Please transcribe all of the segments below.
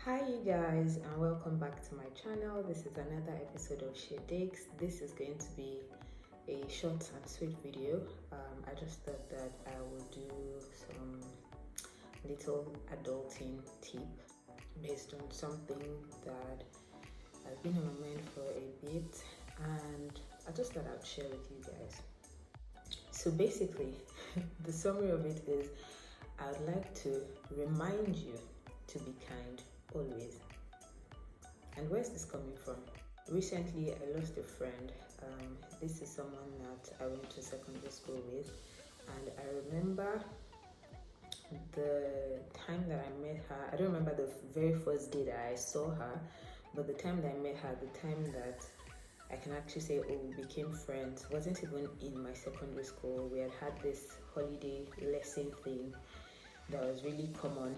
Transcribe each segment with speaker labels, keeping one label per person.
Speaker 1: Hi you guys, and welcome back to my channel. This is another episode of Shadakes. This is going to be a short and sweet video. I just thought that I would do some little adulting tip based on something that has been on my mind for a bit, and I just thought I'd share with you guys. So basically, the summary of it is I would like to remind you to be kind always. And where's this coming from? Recently, I lost a friend. This is someone that I went to secondary school with, and I remember the time that I met her. I don't remember the very first day that I saw her, but the time that I met her, the time that I can actually say, oh, we became friends, wasn't even in my secondary school. We had this holiday lesson thing that was really common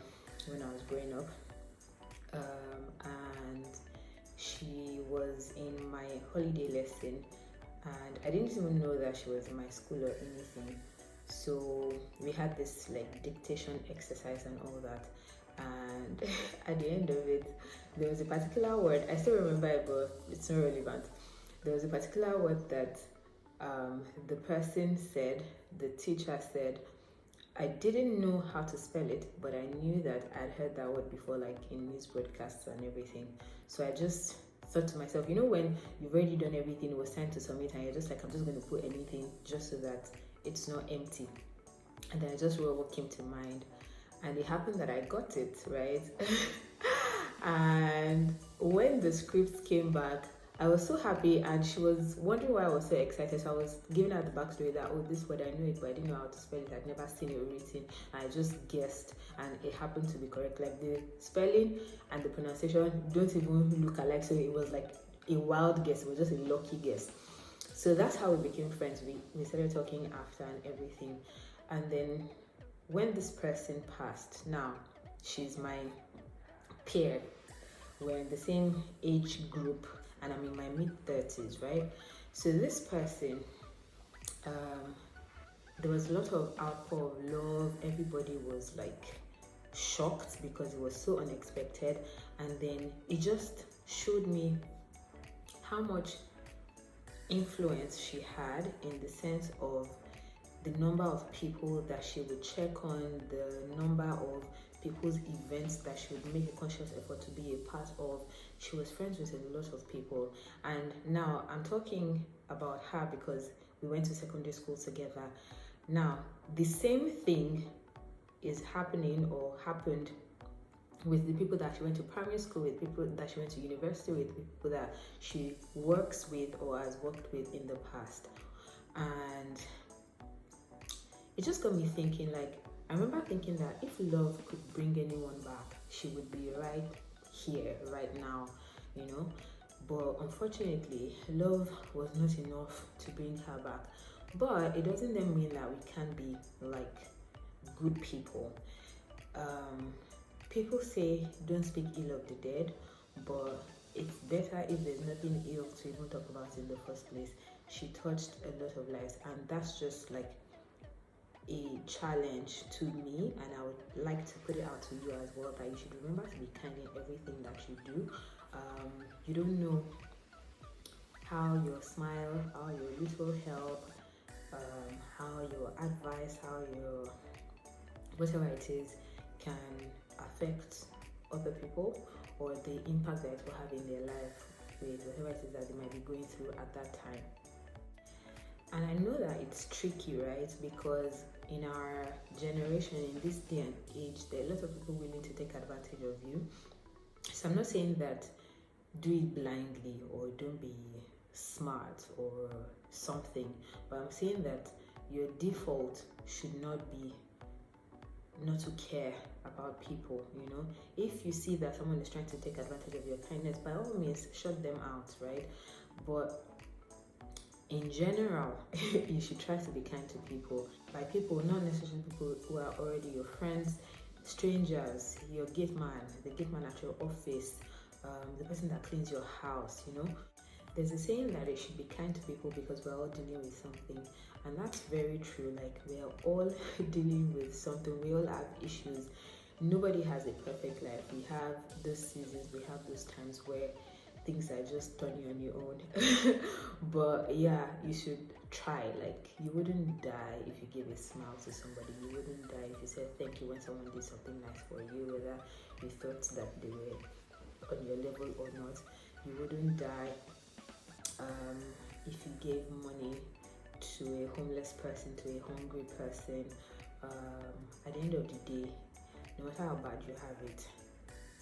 Speaker 1: when I was growing up. And she was in my holiday lesson, and I didn't even know that she was in my school or anything. So we had this like dictation exercise and all that, and at the end of it, there was a particular word. I still remember it, but it's not relevant. There was a particular word that the person said, the teacher said. I didn't know how to spell it, but I knew that I'd heard that word before, like in news broadcasts and everything. So I just thought to myself, you know, when you've already done everything, it was time to submit, and you're just like, I'm just going to put anything just so that it's not empty. And then I just wrote what came to mind, and it happened that I got it right. And when the script came back, I was so happy, and she was wondering why I was so excited. So I was giving her the backstory that, oh, this word I knew it, but I didn't know how to spell it. I'd never seen it written. I just guessed, and it happened to be correct. Like the spelling and the pronunciation don't even look alike. So it was like a wild guess. It was just a lucky guess. So that's how we became friends. We started talking after and everything. And then when this person passed, now she's my peer. We're in the same age group, and I'm in my mid-30s, right? So this person, there was a lot of outpour of love. Everybody was like shocked because it was so unexpected, and then it just showed me how much influence she had, in the sense of the number of people that she would check on, the number of people's events that she would make a conscious effort to be a part of. She was friends with a lot of people. And now I'm talking about her because we went to secondary school together. Now, the same thing is happening or happened with the people that she went to primary school with, people that she went to university with, people that she works with or has worked with in the past. And it just got me thinking, like, I remember thinking that if love could bring anyone back, she would be right here, right now, you know. But unfortunately, love was not enough to bring her back. But it doesn't then mean that we can't be like good people. People say don't speak ill of the dead, but it's better if there's nothing ill to even talk about in the first place. She touched a lot of lives, and that's just like a challenge to me, and I would like to put it out to you as well, that you should remember to be kind in everything that you do. You don't know how your smile, how your little help, how your advice, how your whatever it is can affect other people, or the impact that it will have in their life with whatever it is that they might be going through at that time. And I know that it's tricky, right? Because in our generation, in this day and age, there are a lot of people willing to take advantage of you. So I'm not saying that do it blindly or don't be smart or something, but I'm saying that your default should not be not to care about people, you know. If you see that someone is trying to take advantage of your kindness, by all means, shut them out, right? But in general, you should try to be kind to people. By people, not necessarily people who are already your friends, strangers, your gate man, the gate man at your office, the person that cleans your house, you know. There's a saying that you should be kind to people because we're all dealing with something, and that's very true. Like, we are all dealing with something, we all have issues. nobody has a perfect life. We have those seasons, we have those times where things are just turning on your own. But yeah, you should try. Like, you wouldn't die if you give a smile to somebody. You wouldn't die if you said thank you when someone did something nice for you, whether you thought that they were on your level or not. You wouldn't die if you gave money to a homeless person, to a hungry person. At the end of the day, no matter how bad you have it,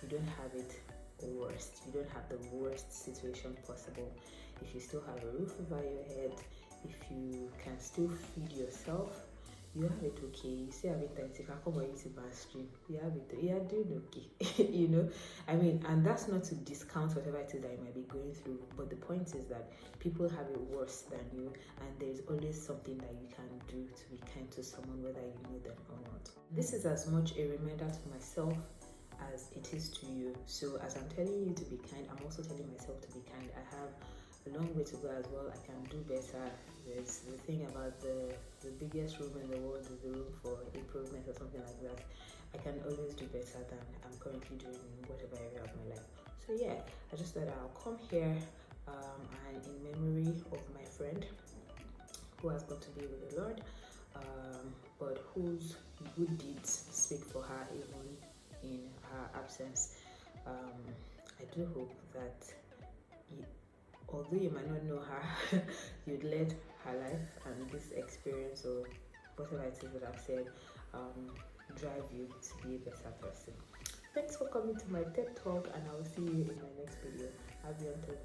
Speaker 1: you don't have it worst. You don't have the worst situation possible. If you still have a roof over your head, if you can still feed yourself, you have it okay. You still have it time to come on YouTube and stream. You have it, you are doing okay. You know, I mean, and that's not to discount whatever it is that you might be going through, but the point is that people have it worse than you, and there's always something that you can do to be kind to someone, whether you know them or not. This is as much a reminder to myself as it is to you. So as I'm telling you to be kind, I'm also telling myself to be kind. I have a long way to go as well. I can do better. There's the thing about the biggest room in the world is the room for improvement or something like that. I can always do better than I'm currently doing in whatever area of my life. So yeah, I just thought I'll come here and in memory of my friend who has got to be with the Lord, but whose good deeds speak for her even in her absence. I do hope that although you might not know her, you'd let her life and this experience or whatever it is that I've said drive you to be a better person. Thanks for coming to my TED Talk, and I will see you in my next video. Have you until